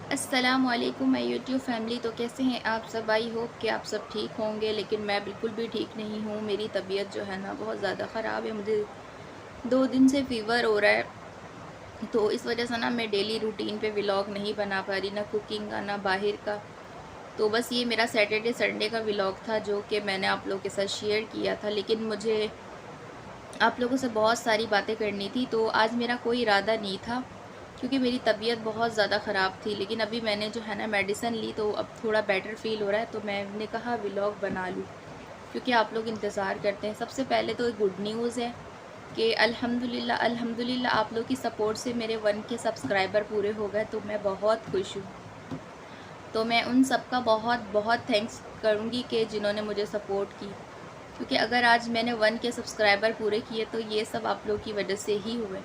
السلام علیکم میں یوٹیوب فیملی، تو کیسے ہیں آپ سب؟ آئی ہوپ کہ آپ سب ٹھیک ہوں گے، لیکن میں بالکل بھی ٹھیک نہیں ہوں۔ میری طبیعت جو ہے نا بہت زیادہ خراب ہے، مجھے 2 دن سے فیور ہو رہا ہے، تو اس وجہ سے نا میں ڈیلی روٹین پہ ولاگ نہیں بنا پا رہی، نہ کوکنگ کا نہ باہر کا۔ تو بس یہ میرا سیٹرڈے سنڈے کا ولاگ تھا جو کہ میں نے آپ لوگوں کے ساتھ شیئر کیا تھا، لیکن مجھے آپ لوگوں سے بہت ساری باتیں کرنی تھی، تو آج میرا کوئی ارادہ نہیں تھا کیونکہ میری طبیعت بہت زیادہ خراب تھی۔ لیکن ابھی میں نے جو ہے نا میڈیسن لی، تو اب تھوڑا بیٹر فیل ہو رہا ہے، تو میں نے کہا ولاگ بنا لوں کیونکہ آپ لوگ انتظار کرتے ہیں۔ سب سے پہلے تو ایک گڈ نیوز ہے کہ الحمدللہ آپ لوگ کی سپورٹ سے میرے 1K سبسکرائبر پورے ہو گئے، تو میں بہت خوش ہوں۔ تو میں ان سب کا بہت بہت تھینکس کروں گی کہ جنہوں نے مجھے سپورٹ کی، کیونکہ اگر آج میں نے 1K سبسکرائبر پورے کیے تو یہ سب آپ لوگ کی وجہ سے ہی ہوئے،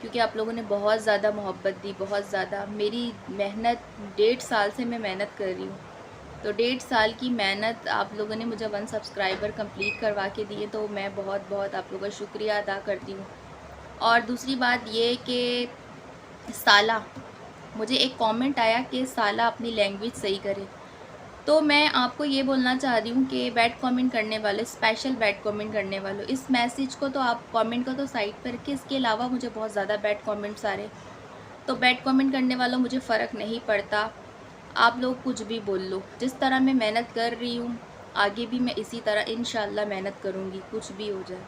کیونکہ آپ لوگوں نے بہت زیادہ محبت دی، بہت زیادہ۔ میری محنت 1.5 سال سے میں محنت کر رہی ہوں، تو 1.5 سال کی محنت آپ لوگوں نے مجھے 1 سبسکرائبر کمپلیٹ کروا کے دیے، تو میں بہت بہت آپ لوگوں کا شکریہ ادا کرتی ہوں۔ اور دوسری بات یہ کہ سالہ، مجھے ایک کامنٹ آیا کہ سالہ اپنی لینگویج صحیح کرے، تو میں آپ کو یہ بولنا چاہ رہی ہوں کہ بیڈ کامنٹ کرنے والے، اسپیشل بیڈ کامنٹ کرنے والوں، اس میسیج کو تو آپ کامنٹ کو تو سائڈ پر رکھیں، اس کے علاوہ مجھے بہت زیادہ بیڈ کامنٹس آ رہے، تو بیڈ کامنٹ کرنے والوں مجھے فرق نہیں پڑتا، آپ لوگ کچھ بھی بول لو۔ جس طرح میں محنت کر رہی ہوں آگے بھی میں اسی طرح انشاءاللہ محنت کروں گی، کچھ بھی ہو جائے۔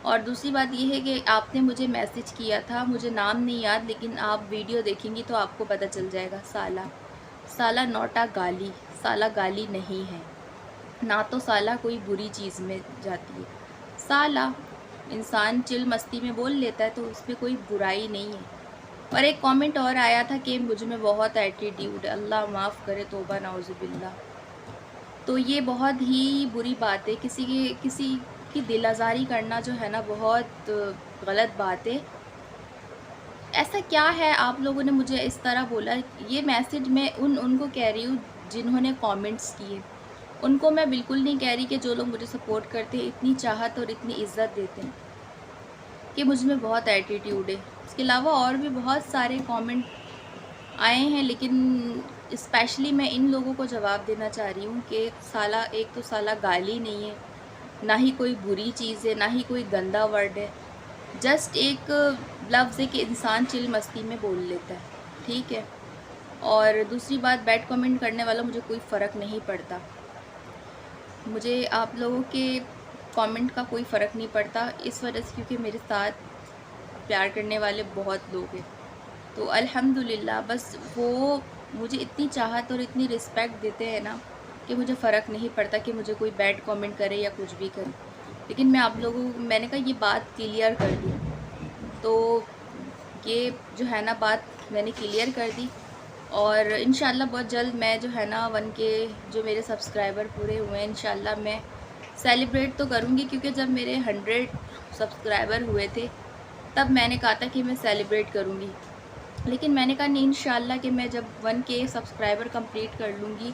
اور دوسری بات یہ ہے کہ آپ نے مجھے میسیج کیا تھا، مجھے نام نہیں یاد، لیکن آپ ویڈیو دیکھیں گی تو آپ کو پتہ چل جائے گا۔ سالہ نوٹا گالی، سالہ گالی نہیں ہے، نہ تو سالہ کوئی بری چیز میں جاتی ہے۔ سالہ انسان چل مستی میں بول لیتا ہے تو اس میں کوئی برائی نہیں ہے۔ اور ایک کامنٹ اور آیا تھا کہ مجھ میں بہت ایٹیٹیوڈ ہے، اللہ معاف کرے، توبہ نعوذ باللہ۔ تو یہ بہت ہی بری بات ہے، کسی کی دل آزاری کرنا جو ہے نا بہت غلط بات ہے۔ ایسا کیا ہے آپ لوگوں نے مجھے اس طرح بولا؟ یہ میسیج میں ان کو کہہ رہی ہوں جنہوں نے کامنٹس کیے، ان کو میں بالکل نہیں کہہ رہی کہ جو لوگ مجھے سپورٹ کرتے ہیں، اتنی چاہت اور اتنی عزت دیتے ہیں، کہ مجھ میں بہت ایٹیٹیوڈ ہے۔ اس کے علاوہ اور بھی بہت سارے کامنٹ آئے ہیں، لیکن اسپیشلی میں ان لوگوں کو جواب دینا چاہ رہی ہوں کہ سالہ، ایک تو سالہ گالی نہیں ہے، نہ ہی کوئی بری چیز ہے، نہ ہی کوئی گندا ورڈ ہے، جسٹ ایک لفظ ہے کہ انسان چل مستی میں بول لیتا ہے، ٹھیک ہے۔ اور دوسری بات، بیڈ کامنٹ کرنے والا مجھے کوئی فرق نہیں پڑتا، مجھے آپ لوگوں کے کامنٹ کا کوئی فرق نہیں پڑتا، اس وجہ سے کیونکہ میرے ساتھ پیار کرنے والے بہت لوگ ہیں، تو الحمدللہ بس وہ مجھے اتنی چاہت اور اتنی رسپیکٹ دیتے ہیں نا کہ مجھے فرق نہیں پڑتا کہ مجھے کوئی بیڈ کامنٹ کرے یا کچھ بھی کرے۔ لیکن میں آپ لوگوں، میں نے کہا یہ بات کلیئر کر دوں، تو یہ جو ہے نا بات میں نے کلیئر کر دی، اور انشاءاللہ بہت جلد میں جو ہے نا 1K جو میرے سبسکرائبر پورے ہوئے ہیں، انشاءاللہ میں سیلیبریٹ تو کروں گی، کیونکہ جب میرے 100 سبسکرائبر ہوئے تھے تب میں نے کہا تھا کہ میں سیلیبریٹ کروں گی، لیکن میں نے کہا نہیں، انشاءاللہ کہ میں جب 1K سبسکرائبر کمپلیٹ کر لوں گی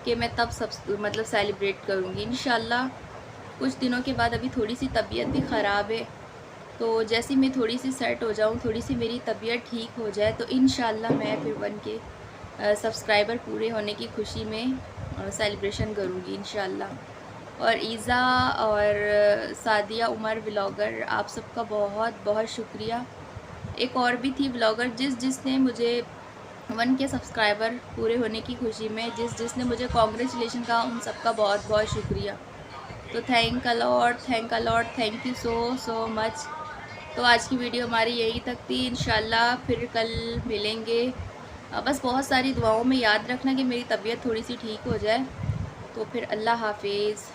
کہ میں تب مطلب سیلیبریٹ کروں گی انشاءاللہ۔ کچھ دنوں کے بعد، ابھی تھوڑی سی طبیعت بھی خراب ہے، تو جیسے میں تھوڑی سی سیٹ ہو جاؤں، تھوڑی سی میری طبیعت ٹھیک ہو جائے، تو انشاءاللہ میں پھر 1K سبسکرائبر پورے ہونے کی خوشی میں سیلیبریشن کروں گی انشاءاللہ۔ اور ایزا اور سعدیہ عمر ولاگر، آپ سب کا بہت بہت شکریہ۔ ایک اور بھی تھی ولاگر جس نے مجھے 1K سبسکرائبر پورے ہونے کی خوشی میں جس نے مجھے کانگریچولیشن کہا، ان سب کا بہت بہت شکریہ۔ تو thank a lot, thank you so much. تو آج کی ویڈیو ہماری یہی تک تھی، انشاءاللہ پھر کل ملیں گے۔ بس بہت ساری دعاؤں میں یاد رکھنا کہ میری طبیعت تھوڑی سی ٹھیک ہو جائے، تو پھر اللہ حافظ۔